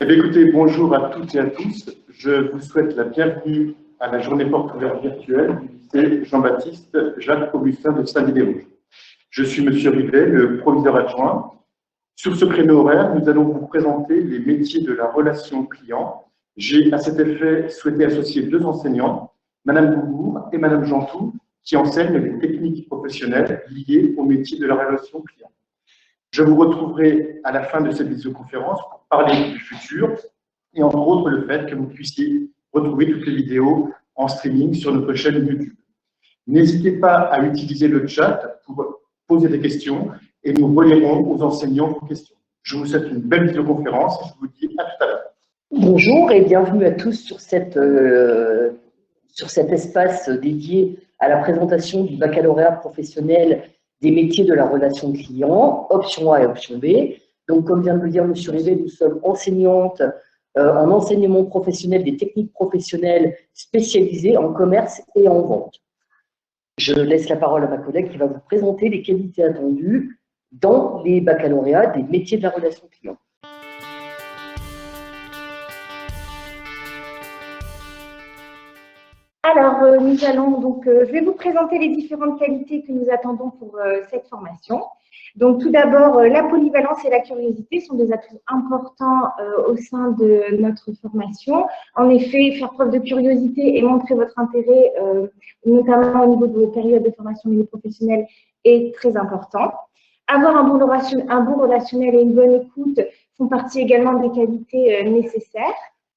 Eh bien, écoutez, bonjour à toutes et à tous. Je vous souhaite la bienvenue à la journée porte ouverte virtuelle du lycée Jean-Baptiste Jacques-Augustin de Saint-Dié-des-Vosges. Je suis Monsieur Rivet, le proviseur adjoint. Sur ce créneau horaire, nous allons vous présenter les métiers de la relation client. J'ai à cet effet souhaité associer deux enseignants, Madame Boubourg et Madame Jantou, qui enseignent les techniques professionnelles liées au métier de la relation client. Je vous retrouverai à la fin de cette visioconférence pour parler du futur et entre autres le fait que vous puissiez retrouver toutes les vidéos en streaming sur notre chaîne YouTube. N'hésitez pas à utiliser le chat pour poser des questions et nous relierons aux enseignants vos questions. Je vous souhaite une belle visioconférence et je vous dis à tout à l'heure. Bonjour et bienvenue à tous sur cet espace dédié à la présentation du baccalauréat professionnel des métiers de la relation client, option A et option B. Donc, comme vient de le dire M. Rivet, nous sommes enseignantes en enseignement professionnel des techniques professionnelles spécialisées en commerce et en vente. Je laisse la parole à ma collègue qui va vous présenter les qualités attendues dans les baccalauréats des métiers de la relation client. Alors, je vais vous présenter les différentes qualités que nous attendons pour cette formation. Donc, tout d'abord, la polyvalence et la curiosité sont des atouts importants au sein de notre formation. En effet, faire preuve de curiosité et montrer votre intérêt, notamment au niveau de vos périodes de formation au milieu professionnel, est très important. Avoir un bon relationnel et une bonne écoute font partie également des qualités nécessaires.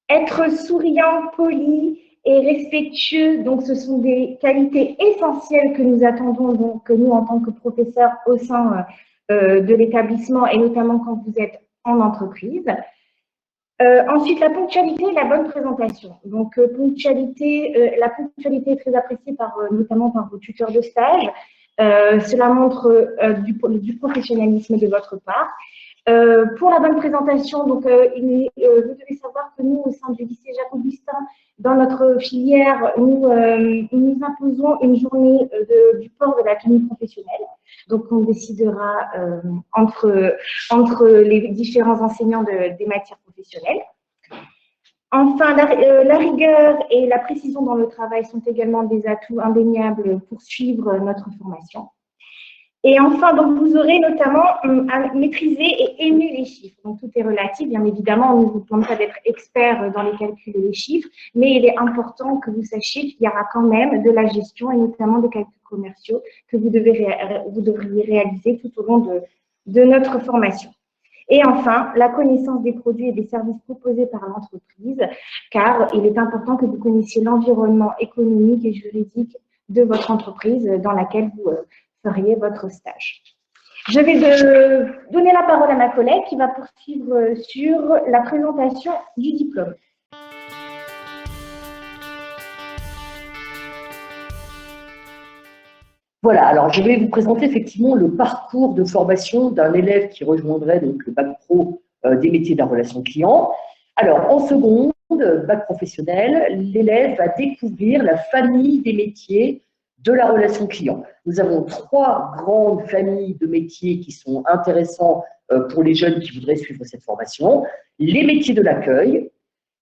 Être souriant, poli et respectueux, donc ce sont des qualités essentielles que nous attendons, donc nous en tant que professeurs au sein de l'établissement et notamment quand vous êtes en entreprise. Ensuite, la ponctualité et la bonne présentation. Donc, la ponctualité est très appréciée notamment par vos tuteurs de stage. Cela montre du professionnalisme de votre part. Pour la bonne présentation, donc, vous devez savoir que nous, au sein du lycée Jacques-Augustin, dans notre filière, nous imposons une journée du port de la tenue professionnelle. Donc, on décidera entre les différents enseignants des matières professionnelles. Enfin, la rigueur et la précision dans le travail sont également des atouts indéniables pour suivre notre formation. Et enfin, donc, vous aurez notamment à maîtriser et aimer les chiffres. Donc, tout est relatif, bien évidemment, on ne vous demande pas d'être expert dans les calculs et les chiffres, mais il est important que vous sachiez qu'il y aura quand même de la gestion et notamment des calculs commerciaux que vous devriez réaliser tout au long de notre formation. Et enfin, la connaissance des produits et des services proposés par l'entreprise, car il est important que vous connaissiez l'environnement économique et juridique de votre entreprise dans laquelle vous feriez votre stage. Je vais donner la parole à ma collègue qui va poursuivre sur la présentation du diplôme. Voilà, alors je vais vous présenter effectivement le parcours de formation d'un élève qui rejoindrait donc le bac pro des métiers de la relation client. Alors, en seconde, bac professionnel, l'élève va découvrir la famille des métiers de la relation client. Nous avons trois grandes familles de métiers qui sont intéressants pour les jeunes qui voudraient suivre cette formation. Les métiers de l'accueil,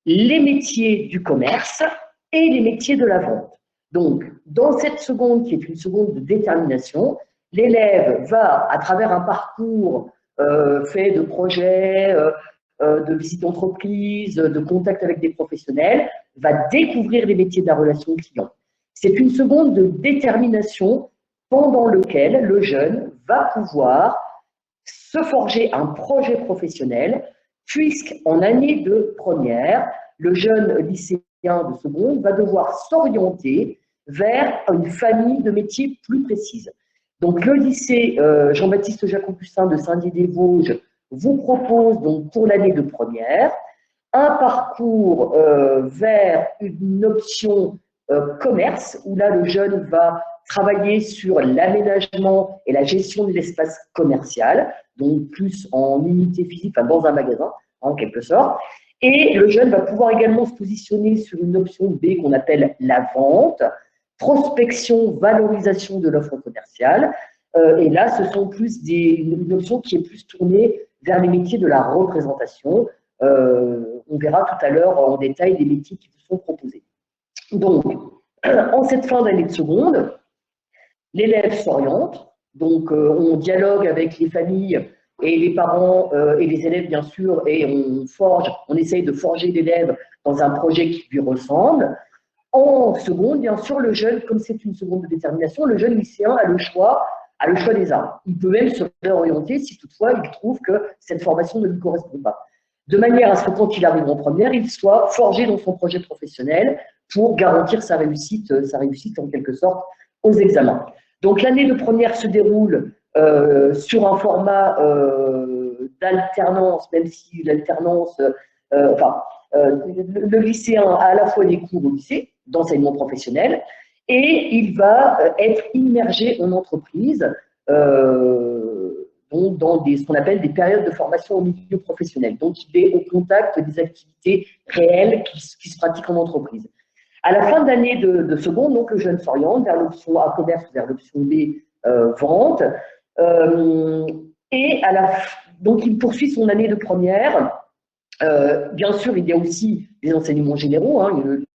les métiers du commerce et les métiers de la vente. Donc, dans cette seconde, qui est une seconde de détermination, l'élève va, à travers un parcours fait de projets, de visites d'entreprise, de contact avec des professionnels, va découvrir les métiers de la relation client. C'est une seconde de détermination pendant lequel le jeune va pouvoir se forger un projet professionnel, puisqu'en année de première, le jeune lycéen de seconde va devoir s'orienter vers une famille de métiers plus précise. Donc, le lycée Jean-Baptiste Jacques-Augustin de Saint-Dié-des-Vosges vous propose donc pour l'année de première un parcours vers une option commerce, où là, le jeune va travailler sur l'aménagement et la gestion de l'espace commercial, donc plus en unité physique, enfin dans un magasin, en quelque sorte. Et le jeune va pouvoir également se positionner sur une option B qu'on appelle la vente, prospection, valorisation de l'offre commerciale. Et là, ce sont plus une option qui est plus tournée vers les métiers de la représentation, On verra tout à l'heure en détail les métiers qui vous sont proposés. Donc, en cette fin d'année de seconde, l'élève s'oriente, donc on dialogue avec les familles et les parents et les élèves bien sûr, et on essaye de forger l'élève dans un projet qui lui ressemble. En seconde, bien sûr, le jeune, comme c'est une seconde de détermination, le jeune lycéen a le choix des arts. Il peut même se réorienter si toutefois il trouve que cette formation ne lui correspond pas. De manière à ce que quand il arrive en première, il soit forgé dans son projet professionnel pour garantir sa réussite en quelque sorte aux examens. Donc l'année de première se déroule sur un format d'alternance, même si l'alternance, le lycéen a à la fois des cours au lycée, d'enseignement professionnel, et il va être immergé en entreprise, donc dans ce qu'on appelle des périodes de formation au milieu professionnel. Donc il est au contact des activités réelles qui se pratiquent en entreprise. À la fin d'année de seconde, donc le jeune s'oriente vers l'option A commerce, vers l'option B vente, et donc il poursuit son année de première. Bien sûr, il y a aussi des enseignements généraux.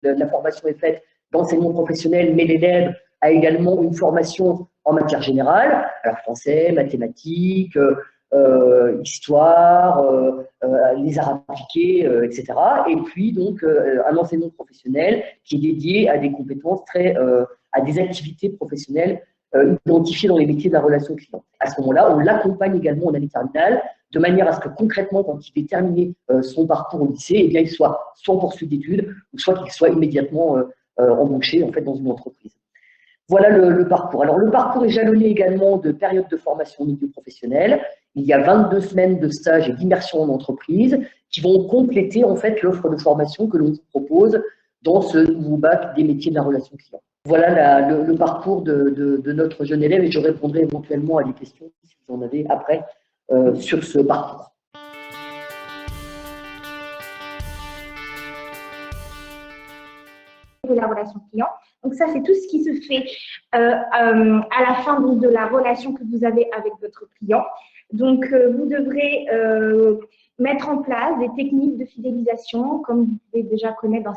La formation est faite d'enseignement professionnel, mais l'élève a également une formation en matière générale, alors français, mathématiques, histoire, les arts appliqués, etc. Et puis donc un enseignement professionnel qui est dédié à des compétences à des activités professionnelles identifiées dans les métiers de la relation client. À ce moment-là, on l'accompagne également en année terminale, de manière à ce que concrètement, quand il ait terminé son parcours au lycée, eh bien, il soit en poursuite d'études, ou soit qu'il soit immédiatement embauché en fait, dans une entreprise. Voilà le parcours. Alors, le parcours est jalonné également de périodes de formation au milieu professionnel. Il y a 22 semaines de stage et d'immersion en entreprise qui vont compléter en fait l'offre de formation que l'on vous propose dans ce nouveau bac des métiers de la relation client. Voilà le parcours de notre jeune élève et je répondrai éventuellement à des questions si vous en avez après sur ce parcours. De la relation client. Donc ça, c'est tout ce qui se fait à la fin donc, de la relation que vous avez avec votre client. Donc, vous devrez mettre en place des techniques de fidélisation, comme vous pouvez déjà connaître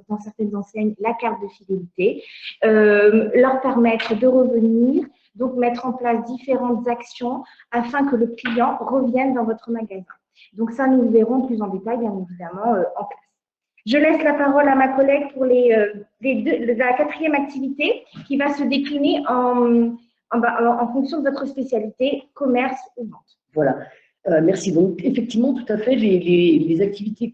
dans certaines enseignes, la carte de fidélité, leur permettre de revenir, donc mettre en place différentes actions afin que le client revienne dans votre magasin. Donc ça, nous le verrons plus en détail, bien évidemment, en classe. Je laisse la parole à ma collègue pour la quatrième activité qui va se décliner en fonction de votre spécialité, commerce ou vente. Voilà, merci. Donc, effectivement, tout à fait, les activités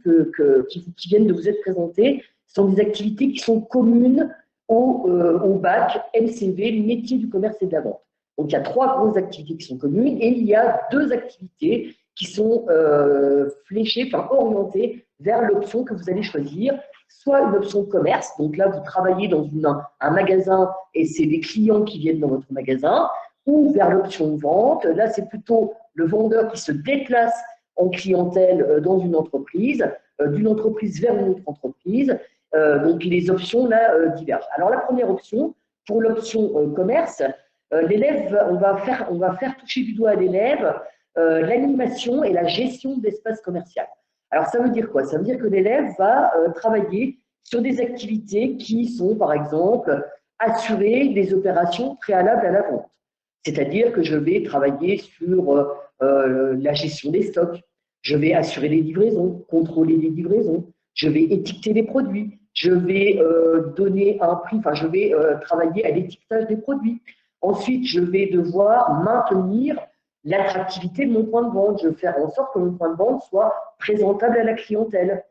qui viennent de vous être présentées sont des activités qui sont communes au bac MCV, métier du commerce et de la vente. Donc, il y a 3 grosses activités qui sont communes et il y a 2 activités qui sont orientées vers l'option que vous allez choisir, soit une option commerce, donc là vous travaillez dans un magasin et c'est des clients qui viennent dans votre magasin, ou vers l'option vente, là c'est plutôt le vendeur qui se déplace en clientèle dans une entreprise, d'une entreprise vers une autre entreprise, donc les options là divergent. Alors la première option, pour l'option commerce, l'élève, on va faire toucher du doigt à l'élève l'animation et la gestion d'espace commercial. Alors, ça veut dire quoi? Ça veut dire que l'élève va travailler sur des activités qui sont, par exemple, assurer des opérations préalables à la vente. C'est-à-dire que je vais travailler sur la gestion des stocks, je vais assurer les livraisons, contrôler les livraisons, je vais étiqueter les produits, je vais donner un prix, je vais travailler à l'étiquetage des produits. Ensuite, je vais devoir maintenir l'attractivité de mon point de vente. Je vais faire en sorte que mon point de vente soit présentable à la clientèle.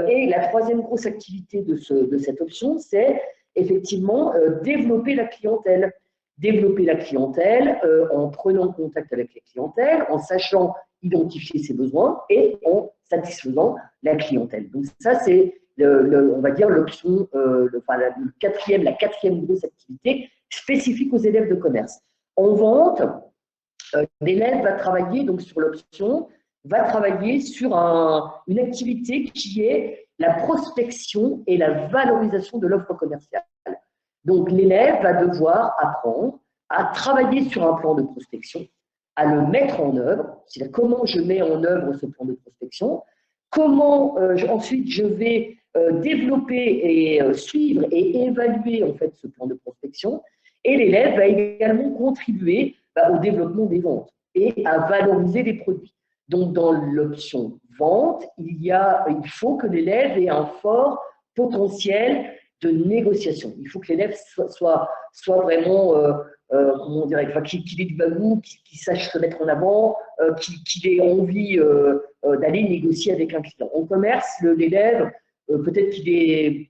Et la troisième grosse activité de cette option, c'est effectivement développer la clientèle. Développer la clientèle en prenant contact avec la clientèle, en sachant identifier ses besoins et en satisfaisant la clientèle. Donc ça, c'est, on va dire, l'option, la quatrième grosse activité spécifique aux élèves de commerce. En vente, l'élève va travailler donc sur l'option, va travailler sur une activité qui est la prospection et la valorisation de l'offre commerciale. Donc l'élève va devoir apprendre à travailler sur un plan de prospection, à le mettre en œuvre, c'est-à-dire comment je mets en œuvre ce plan de prospection, comment ensuite je vais développer et suivre et évaluer en fait ce plan de prospection, et l'élève va également contribuer au développement des ventes et à valoriser les produits. Donc, dans l'option vente, il faut que l'élève ait un fort potentiel de négociation. Il faut que l'élève soit vraiment, comment dirait, qu'il ait du bagou, qu'il sache se mettre en avant, qu'il ait envie d'aller négocier avec un client. En commerce, l'élève, peut-être qu'il est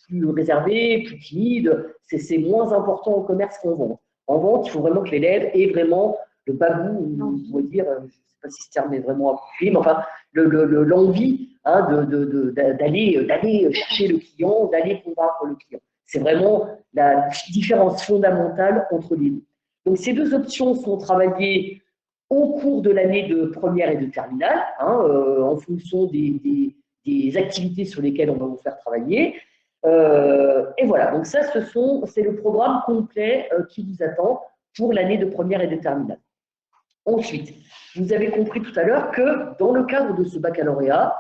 plus réservé, plus timide, c'est moins important en commerce qu'en vente. En vente, il faut vraiment que l'élève ait vraiment le bagou, on pourrait dire, je ne sais pas si ce terme est vraiment approprié, mais enfin, l'envie d'aller chercher le client, d'aller convaincre le client. C'est vraiment la différence fondamentale entre les deux. Donc, ces deux options sont travaillées au cours de l'année de première et de terminale, en fonction des activités sur lesquelles on va vous faire travailler. Et voilà, donc ça, c'est le programme complet qui vous attend pour l'année de première et de terminale. Ensuite, vous avez compris tout à l'heure que dans le cadre de ce baccalauréat,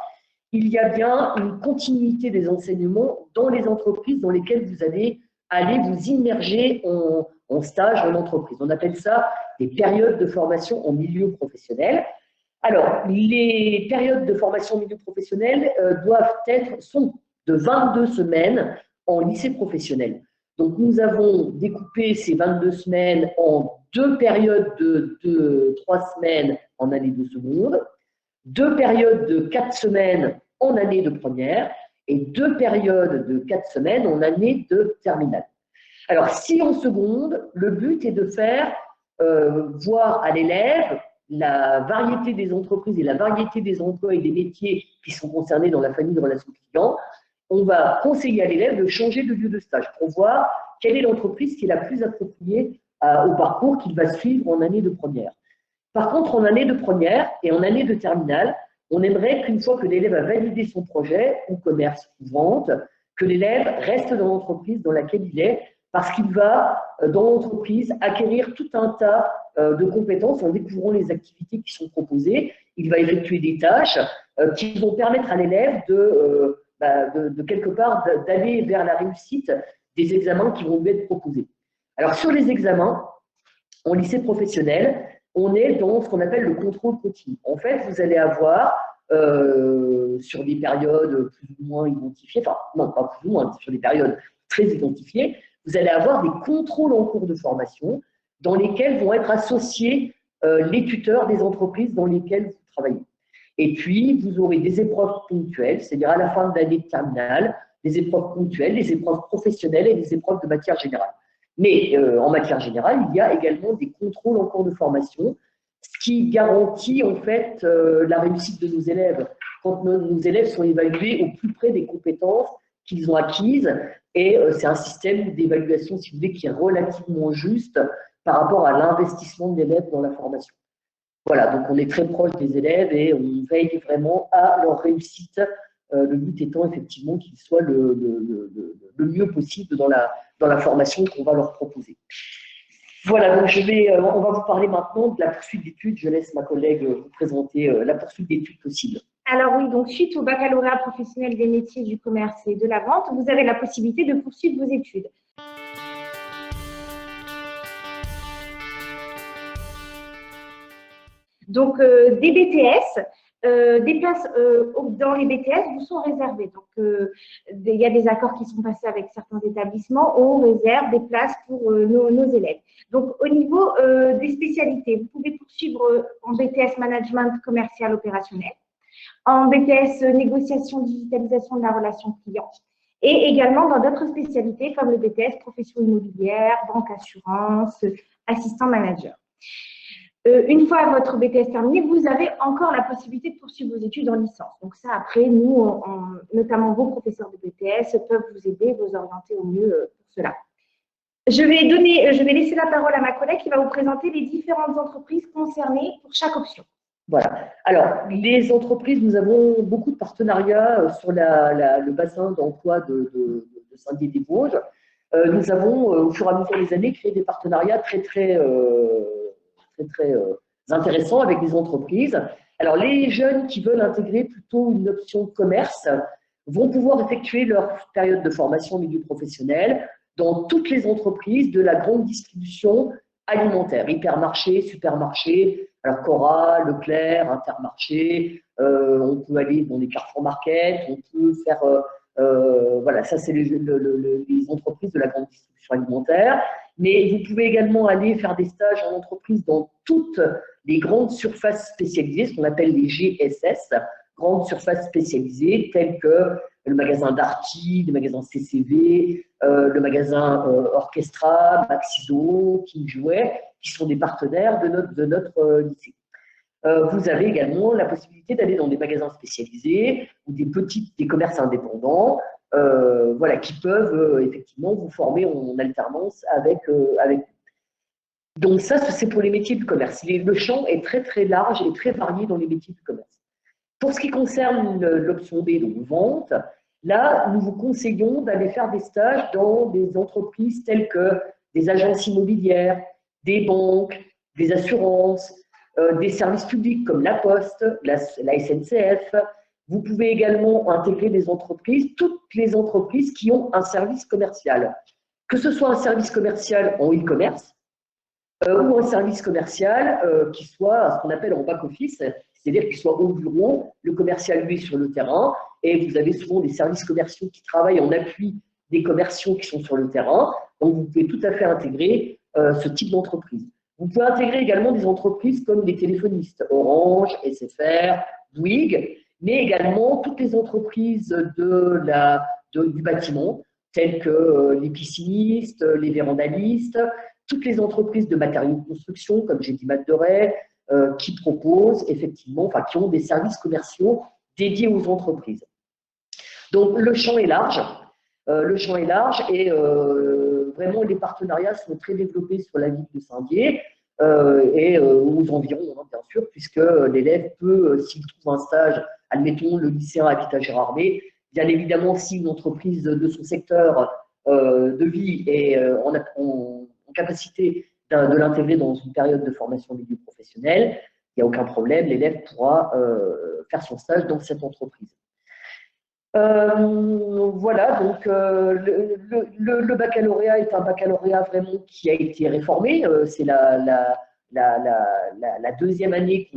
il y a bien une continuité des enseignements dans les entreprises dans lesquelles vous allez aller vous immerger en stage en entreprise. On appelle ça des périodes de formation en milieu professionnel. Alors, les périodes de formation en milieu professionnel sont de 22 semaines en lycée professionnel. Donc, nous avons découpé ces 22 semaines en 2 périodes de 3 semaines en année de seconde, 2 périodes de 4 semaines en année de première et 2 périodes de 4 semaines en année de terminale. Alors, si en seconde, le but est de faire voir à l'élève la variété des entreprises et la variété des emplois et des métiers qui sont concernés dans la famille de relations clients, on va conseiller à l'élève de changer de lieu de stage pour voir quelle est l'entreprise qui est la plus appropriée au parcours qu'il va suivre en année de première. Par contre, en année de première et en année de terminale, on aimerait qu'une fois que l'élève a validé son projet, ou commerce ou vente, que l'élève reste dans l'entreprise dans laquelle il est, parce qu'il va, dans l'entreprise, acquérir tout un tas de compétences en découvrant les activités qui sont proposées. Il va effectuer des tâches qui vont permettre à l'élève de quelque part d'aller vers la réussite des examens qui vont lui être proposés. Alors, sur les examens, en lycée professionnel, on est dans ce qu'on appelle le contrôle continu. En fait, vous allez avoir, sur des périodes plus ou moins identifiées, enfin, non, pas plus ou moins, sur des périodes très identifiées, vous allez avoir des contrôles en cours de formation dans lesquels vont être associés les tuteurs des entreprises dans lesquelles vous travaillez. Et puis, vous aurez des épreuves ponctuelles, c'est-à-dire à la fin de l'année de terminale, des épreuves ponctuelles, des épreuves professionnelles et des épreuves de matière générale. Mais en matière générale, il y a également des contrôles en cours de formation, ce qui garantit en fait la réussite de nos élèves quand nos élèves sont évalués au plus près des compétences qu'ils ont acquises. Et c'est un système d'évaluation, si vous voulez, qui est relativement juste par rapport à l'investissement de l'élève dans la formation. Voilà, donc on est très proche des élèves et on veille vraiment à leur réussite, le but étant effectivement qu'ils soient le mieux possible dans la formation qu'on va leur proposer. Voilà, donc on va vous parler maintenant de la poursuite d'études. Je laisse ma collègue vous présenter la poursuite d'études possible. Alors oui, donc suite au baccalauréat professionnel des métiers du commerce et de la vente, vous avez la possibilité de poursuivre vos études. Donc, des BTS, des places dans les BTS vous sont réservées. Donc, il y a des accords qui sont passés avec certains établissements. On réserve des places pour nos élèves. Donc, au niveau des spécialités, vous pouvez poursuivre en BTS Management commercial opérationnel, en BTS négociation digitalisation de la relation client et également dans d'autres spécialités comme le BTS profession immobilière, banque assurance, assistant manager. Une fois votre BTS terminé, vous avez encore la possibilité de poursuivre vos études en licence. Donc ça, après, nous, notamment vos professeurs de BTS, peuvent vous aider, vous orienter au mieux pour cela. Je vais laisser la parole à ma collègue qui va vous présenter les différentes entreprises concernées pour chaque option. Voilà. Alors, les entreprises, nous avons beaucoup de partenariats sur le bassin d'emploi de Saint-Dié-des-Vosges. Nous avons, au fur et à mesure des années, créé des partenariats très intéressants avec des entreprises. Alors, les jeunes qui veulent intégrer plutôt une option commerce vont pouvoir effectuer leur période de formation au milieu professionnel dans toutes les entreprises de la grande distribution alimentaire, hypermarché, supermarché, alors Cora, Leclerc, Intermarché, on peut aller dans les Carrefour Market, on peut faire, voilà, ça c'est les entreprises de la grande distribution alimentaire, mais vous pouvez également aller faire des stages en entreprise dans toutes les grandes surfaces spécialisées, ce qu'on appelle les GSS, grandes surfaces spécialisées, telles que le magasin Darty, le magasin CCV, le magasin Orchestra, Maxiso, King Jouet, qui sont des partenaires de notre lycée. Vous avez également la possibilité d'aller dans des magasins spécialisés ou des commerces indépendants, voilà, qui peuvent effectivement vous former en alternance avec vous. Donc ça, c'est pour les métiers du commerce. Le champ est très très large et très varié dans les métiers du commerce. Pour ce qui concerne l'option B, donc vente, là, nous vous conseillons d'aller faire des stages dans des entreprises telles que des agences immobilières, des banques, des assurances, des services publics comme la Poste, la SNCF. Vous pouvez également intégrer des entreprises, toutes les entreprises qui ont un service commercial, que ce soit un service commercial en e-commerce ou un service commercial qui soit ce qu'on appelle en back-office, c'est-à-dire qu'il soit au bureau, le commercial lui est sur le terrain, et vous avez souvent des services commerciaux qui travaillent en appui des commerciaux qui sont sur le terrain, donc vous pouvez tout à fait intégrer ce type d'entreprise. Vous pouvez intégrer également des entreprises comme les téléphonistes, Orange, SFR, Bouygues, mais également toutes les entreprises du bâtiment, telles que les piscinistes, les vérandalistes, toutes les entreprises de matériaux de construction, comme j'ai dit Mat de Ray, qui proposent effectivement, enfin qui ont des services commerciaux dédiés aux entreprises. Donc le champ est large. Et vraiment les partenariats sont très développés sur la ville de Saint-Dié et aux environs, hein, bien sûr, puisque l'élève peut, s'il trouve un stage, admettons le lycéen habite à Gérardmer, bien évidemment si une entreprise de son secteur de vie est en capacité de l'intégrer dans une période de formation au milieu professionnel, il n'y a aucun problème, l'élève pourra faire son stage dans cette entreprise. Voilà, donc le baccalauréat est un baccalauréat vraiment qui a été réformé. C'est la deuxième année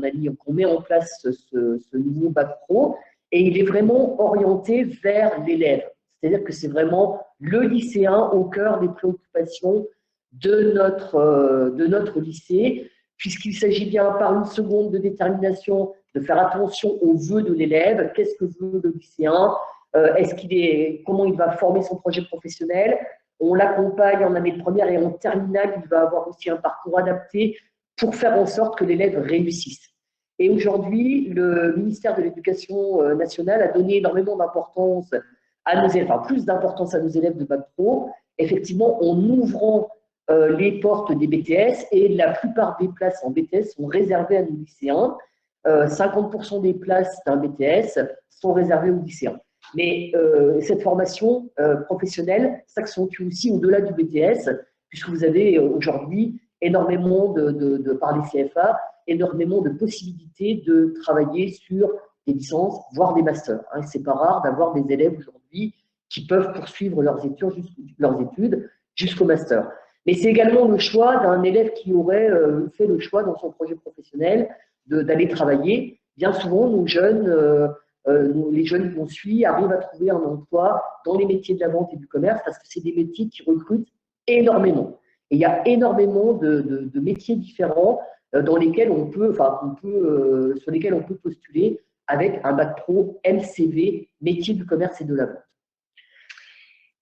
qu'on met en place ce nouveau bac pro, et il est vraiment orienté vers l'élève. C'est-à-dire que c'est vraiment le lycéen au cœur des préoccupations de notre lycée, puisqu'il s'agit bien par une seconde de détermination de faire attention aux vœux de l'élève. Qu'est-ce que veut le lycéen? Comment il va former son projet professionnel? On l'accompagne en année de première et en terminale, il va avoir aussi un parcours adapté pour faire en sorte que l'élève réussisse. Et aujourd'hui, le ministère de l'Éducation nationale a donné énormément d'importance à nos élèves, enfin plus d'importance à nos élèves de bac pro, effectivement en ouvrant les portes des BTS, et la plupart des places en BTS sont réservées à nos lycéens. 50% des places d'un BTS sont réservées aux lycéens. Mais cette formation professionnelle s'accentue aussi au-delà du BTS, puisque vous avez aujourd'hui énormément par les CFA, énormément de possibilités de travailler sur des licences, voire des masters. Hein. C'est pas rare d'avoir des élèves aujourd'hui qui peuvent poursuivre leurs études jusqu'au master. Mais c'est également le choix d'un élève qui aurait fait le choix dans son projet professionnel d'aller travailler. Bien souvent, les jeunes qu'on suit arrivent à trouver un emploi dans les métiers de la vente et du commerce, parce que c'est des métiers qui recrutent énormément. Et il y a énormément de métiers différents sur lesquels on peut postuler avec un bac pro MCV, métier du commerce et de la vente.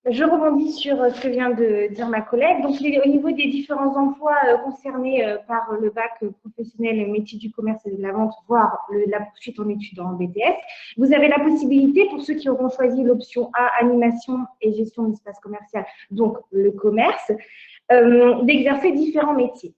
Je rebondis sur ce que vient de dire ma collègue. Donc, au niveau des différents emplois concernés par le bac professionnel métier du commerce et de la vente, voire la poursuite en études en BTS, vous avez la possibilité, pour ceux qui auront choisi l'option A, animation et gestion d'espace commercial, donc le commerce, d'exercer différents métiers.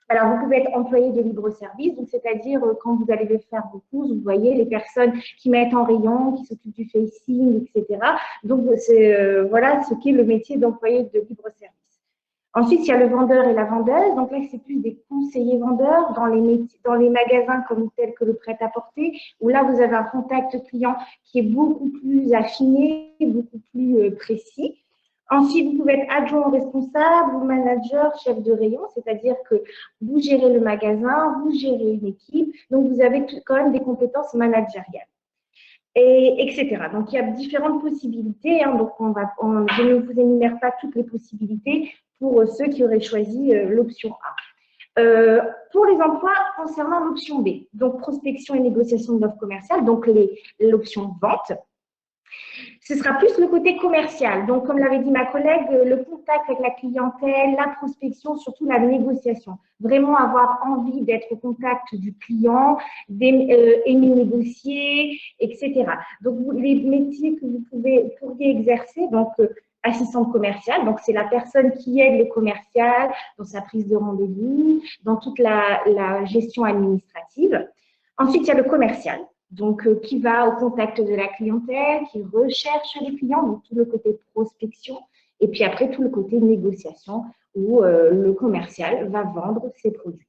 Alors, vous pouvez être employé de libre-service, donc c'est-à-dire quand vous allez faire vos courses, vous voyez les personnes qui mettent en rayon, qui s'occupent du facing, etc. Donc, c'est voilà ce qu'est le métier d'employé de libre-service. Ensuite, il y a le vendeur et la vendeuse. Donc là, c'est plus des conseillers vendeurs dans les magasins comme tels que le prêt-à-porter, où là, vous avez un contact client qui est beaucoup plus affiné, beaucoup plus précis. Ensuite, vous pouvez être adjoint au responsable ou manager, chef de rayon, c'est-à-dire que vous gérez le magasin, vous gérez une équipe, donc vous avez quand même des compétences managériales. Etc. Donc, il y a différentes possibilités. Hein, donc, je ne vous énumère pas toutes les possibilités pour ceux qui auraient choisi l'option A. Pour les emplois concernant l'option B, donc prospection et négociation de l'offre commerciale, donc l'option vente, ce sera plus le côté commercial. Donc, comme l'avait dit ma collègue, le contact avec la clientèle, la prospection, surtout la négociation. Vraiment avoir envie d'être au contact du client, aimer négocier, etc. Donc, les métiers que vous pourriez exercer, donc assistante commerciale, donc c'est la personne qui aide le commercial dans sa prise de rendez-vous, dans toute la gestion administrative. Ensuite, il y a le commercial. Donc, qui va au contact de la clientèle, qui recherche les clients, donc tout le côté prospection, et puis après tout le côté négociation où le commercial va vendre ses produits.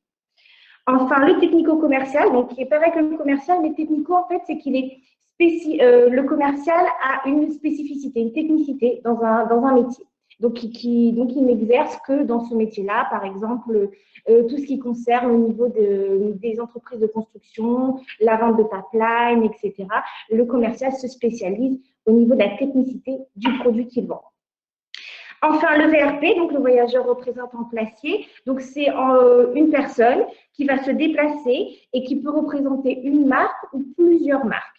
Enfin, le technico-commercial, donc qui est pareil que le commercial, mais technico, en fait, c'est qu'il est le commercial a une spécificité, une technicité dans un métier. Donc, il n'exerce que dans ce métier-là, par exemple, tout ce qui concerne au niveau des entreprises de construction, la vente de pipeline, etc. Le commercial se spécialise au niveau de la technicité du produit qu'il vend. Enfin, le VRP, donc le voyageur représentant placier, donc c'est une personne qui va se déplacer et qui peut représenter une marque ou plusieurs marques.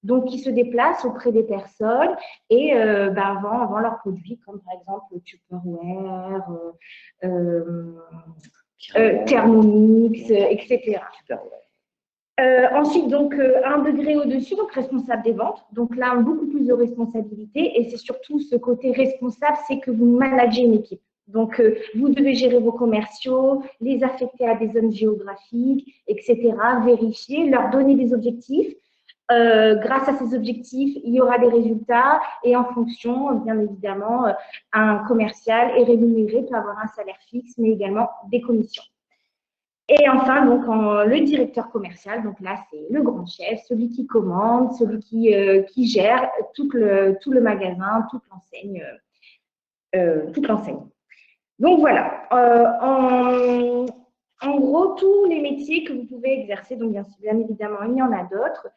Donc, qui se déplacent auprès des personnes et vend leurs produits, comme par exemple Tupperware, Thermomix, etc. Ensuite, donc, un degré au-dessus, donc responsable des ventes. Donc là, beaucoup plus de responsabilité et c'est surtout ce côté responsable, c'est que vous managez une équipe. Donc, vous devez gérer vos commerciaux, les affecter à des zones géographiques, etc., vérifier, leur donner des objectifs. Grâce à ces objectifs, il y aura des résultats et en fonction, bien évidemment, un commercial est rémunéré, peut avoir un salaire fixe, mais également des commissions. Et enfin, donc, le directeur commercial, donc là, c'est le grand chef, celui qui commande, celui qui gère tout le magasin, toute l'enseigne. Donc, voilà. En gros, tous les métiers que vous pouvez exercer, donc bien évidemment, il y en a d'autres.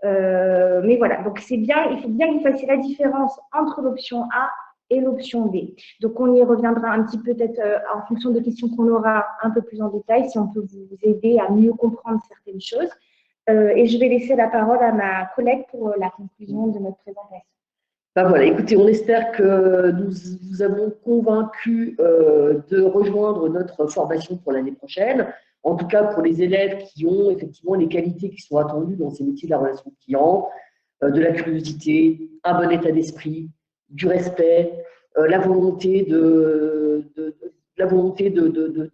Mais voilà, donc il faut bien que vous fassiez la différence entre l'option A et l'option B. Donc, on y reviendra un petit peu peut-être en fonction de questions qu'on aura un peu plus en détail, si on peut vous aider à mieux comprendre certaines choses. Et je vais laisser la parole à ma collègue pour la conclusion de notre présentation. Ben voilà, écoutez, on espère que nous vous avons convaincu de rejoindre notre formation pour l'année prochaine. En tout cas, pour les élèves qui ont effectivement les qualités qui sont attendues dans ces métiers de la relation client, de la curiosité, un bon état d'esprit, du respect, la volonté de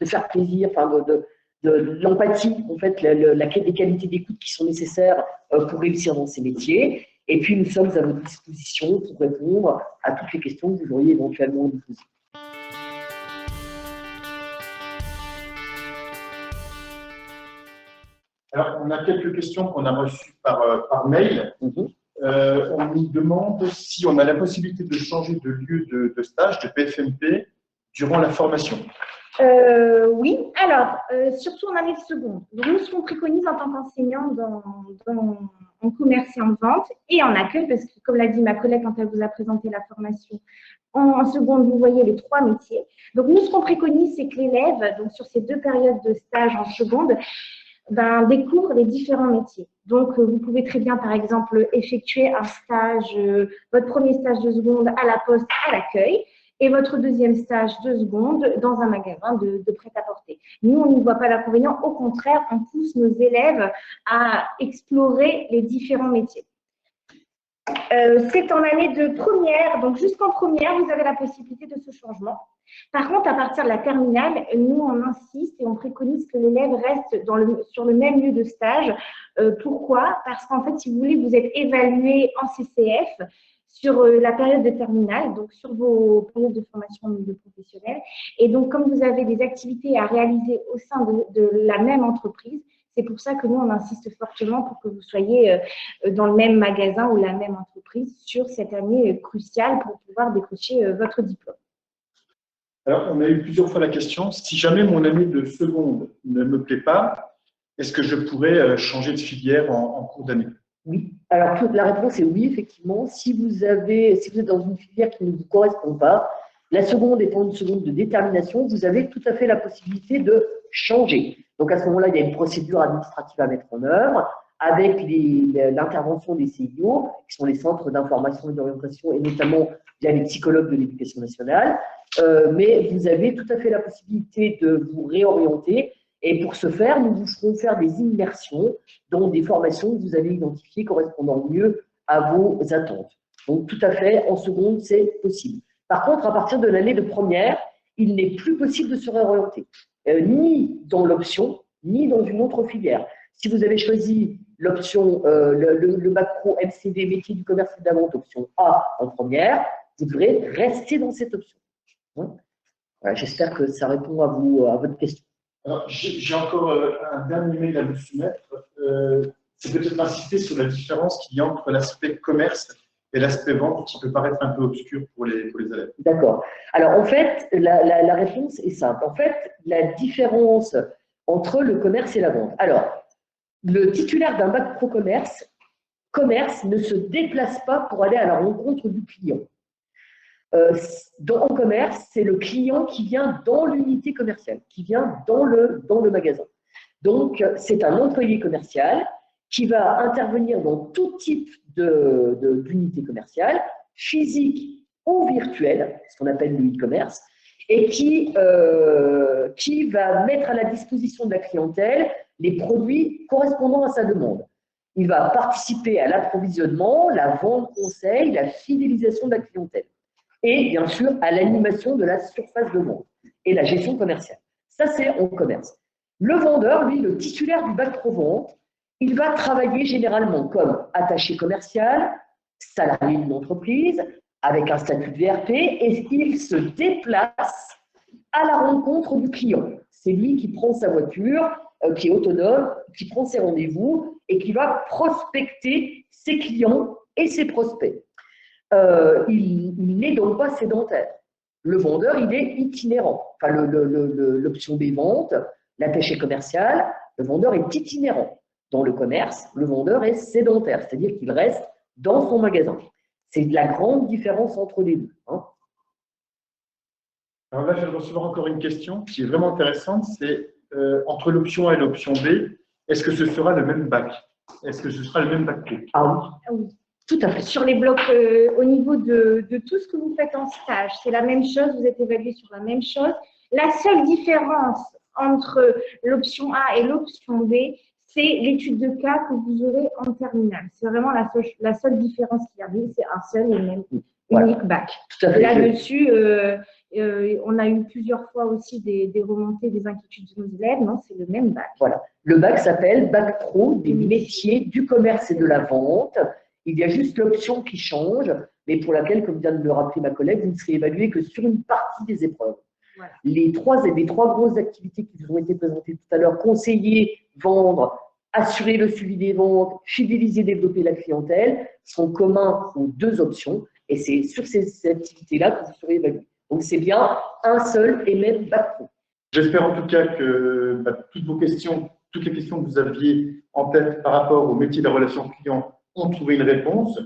faire plaisir, enfin de l'empathie, en fait, les qualités d'écoute qui sont nécessaires pour réussir dans ces métiers. Et puis, nous sommes à votre disposition pour répondre à toutes les questions que vous auriez éventuellement à nous poser. Alors, on a quelques questions qu'on a reçues par mail. On nous demande si on a la possibilité de changer de lieu de stage, de PFMP, durant la formation. Oui, alors, surtout en année de seconde. Donc, nous, ce qu'on préconise en tant qu'enseignant en commerce et en vente et en accueil, parce que, comme l'a dit ma collègue quand elle vous a présenté la formation, en seconde, vous voyez les 3 métiers. Donc, nous, ce qu'on préconise, c'est que l'élève, donc sur ces 2 périodes de stage en seconde, découvre les différents métiers. Donc, vous pouvez très bien, par exemple, effectuer un stage, votre premier stage de seconde à la poste, à l'accueil, et votre deuxième stage de seconde dans un magasin de prêt-à-porter. Nous, on n'y voit pas d'inconvénient. Au contraire, on pousse nos élèves à explorer les différents métiers. C'est en année de première, donc jusqu'en première, vous avez la possibilité de ce changement. Par contre, à partir de la terminale, nous, on insiste et on préconise que l'élève reste sur le même lieu de stage. Pourquoi? Parce qu'en fait, si vous voulez, vous êtes évalué en CCF sur la période de terminale, donc sur vos périodes de formation de professionnels. Et donc, comme vous avez des activités à réaliser au sein de la même entreprise, c'est pour ça que nous, on insiste fortement pour que vous soyez dans le même magasin ou la même entreprise sur cette année cruciale pour pouvoir décrocher votre diplôme. Alors, on a eu plusieurs fois la question, si jamais mon année de seconde ne me plaît pas, est-ce que je pourrais changer de filière en cours d'année? Oui. Alors, la réponse est oui, effectivement. Si vous êtes dans une filière qui ne vous correspond pas, la seconde étant une seconde de détermination, vous avez tout à fait la possibilité de changer. Donc, à ce moment-là, il y a une procédure administrative à mettre en œuvre avec l'intervention des CIO, qui sont les centres d'information et d'orientation, et notamment via les psychologues de l'éducation nationale. Mais vous avez tout à fait la possibilité de vous réorienter. Et pour ce faire, nous vous ferons faire des immersions dans des formations que vous avez identifiées correspondant mieux à vos attentes. Donc, tout à fait, en seconde, c'est possible. Par contre, à partir de l'année de première, il n'est plus possible de se réorienter, ni dans l'option, ni dans une autre filière. Si vous avez choisi l'option, le bac pro MCD, métier du commerce et de la vente, option A en première, vous devrez rester dans cette option. Voilà, j'espère que ça répond à votre question. Alors, j'ai encore un dernier mail à vous soumettre. C'est peut-être insister sur la différence qu'il y a entre l'aspect commerce et l'aspect vente qui peut paraître un peu obscur pour les élèves. D'accord. Alors, en fait, la réponse est simple. En fait, la différence entre le commerce et la vente. Alors, le titulaire d'un bac pro commerce ne se déplace pas pour aller à la rencontre du client. En commerce, c'est le client qui vient dans l'unité commerciale, qui vient dans le magasin. Donc, c'est un employé commercial qui va intervenir dans tout type d'unité commerciale, physique ou virtuelle, ce qu'on appelle le e-commerce, et qui va mettre à la disposition de la clientèle les produits correspondant à sa demande. Il va participer à l'approvisionnement, la vente conseil, la fidélisation de la clientèle. Et bien sûr à l'animation de la surface de vente et la gestion commerciale. Ça, c'est en commerce. Le vendeur, lui, le titulaire du bac pro vente, il va travailler généralement comme attaché commercial, salarié d'une entreprise, avec un statut de VRP, et il se déplace à la rencontre du client. C'est lui qui prend sa voiture, qui est autonome, qui prend ses rendez-vous et qui va prospecter ses clients et ses prospects. Il n'est donc pas sédentaire. Le vendeur, il est itinérant. Enfin, l'option des ventes, l'attaché commercial, le vendeur est itinérant. Dans le commerce, le vendeur est sédentaire, c'est-à-dire qu'il reste dans son magasin. C'est la grande différence entre les deux. Alors là, je viens de recevoir encore une question qui est vraiment intéressante. C'est entre l'option A et l'option B, est-ce que ce sera le même bac? Est-ce que ce sera le même bac pro? Ah oui. Tout à fait. Sur les blocs, au niveau de tout ce que vous faites en stage, c'est la même chose, vous êtes évalué sur la même chose. La seule différence entre l'option A et l'option B, c'est l'étude de cas que vous aurez en terminale. C'est vraiment la seule différence qu'il y a. C'est un seul et même unique bac. Tout à fait. Là-dessus, on a eu plusieurs fois aussi des remontées, des inquiétudes de nos élèves. Non, c'est le même bac. Voilà. Le bac s'appelle bac pro des métiers du commerce et de la vente. Il y a juste l'option qui change, mais pour laquelle, comme vient de le rappeler ma collègue, vous ne serez évalué que sur une partie des épreuves. Voilà. Les trois grosses activités qui vous ont été présentées tout à l'heure, conseiller, vendre, assurer le suivi des ventes, fidéliser, développer la clientèle, sont communs aux deux options, et c'est sur ces activités-là que vous serez évalué. Donc, c'est bien un seul et même bac pro. J'espère en tout cas que toutes les questions que vous aviez en tête par rapport au métier de la relation client ont trouvé une réponse.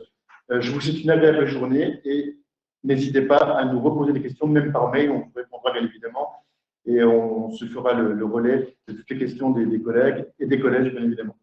Je vous souhaite une agréable journée et n'hésitez pas à nous reposer des questions, même par mail, on vous répondra bien évidemment. Et on se fera le relais de toutes les questions des collègues et des collèges, bien évidemment.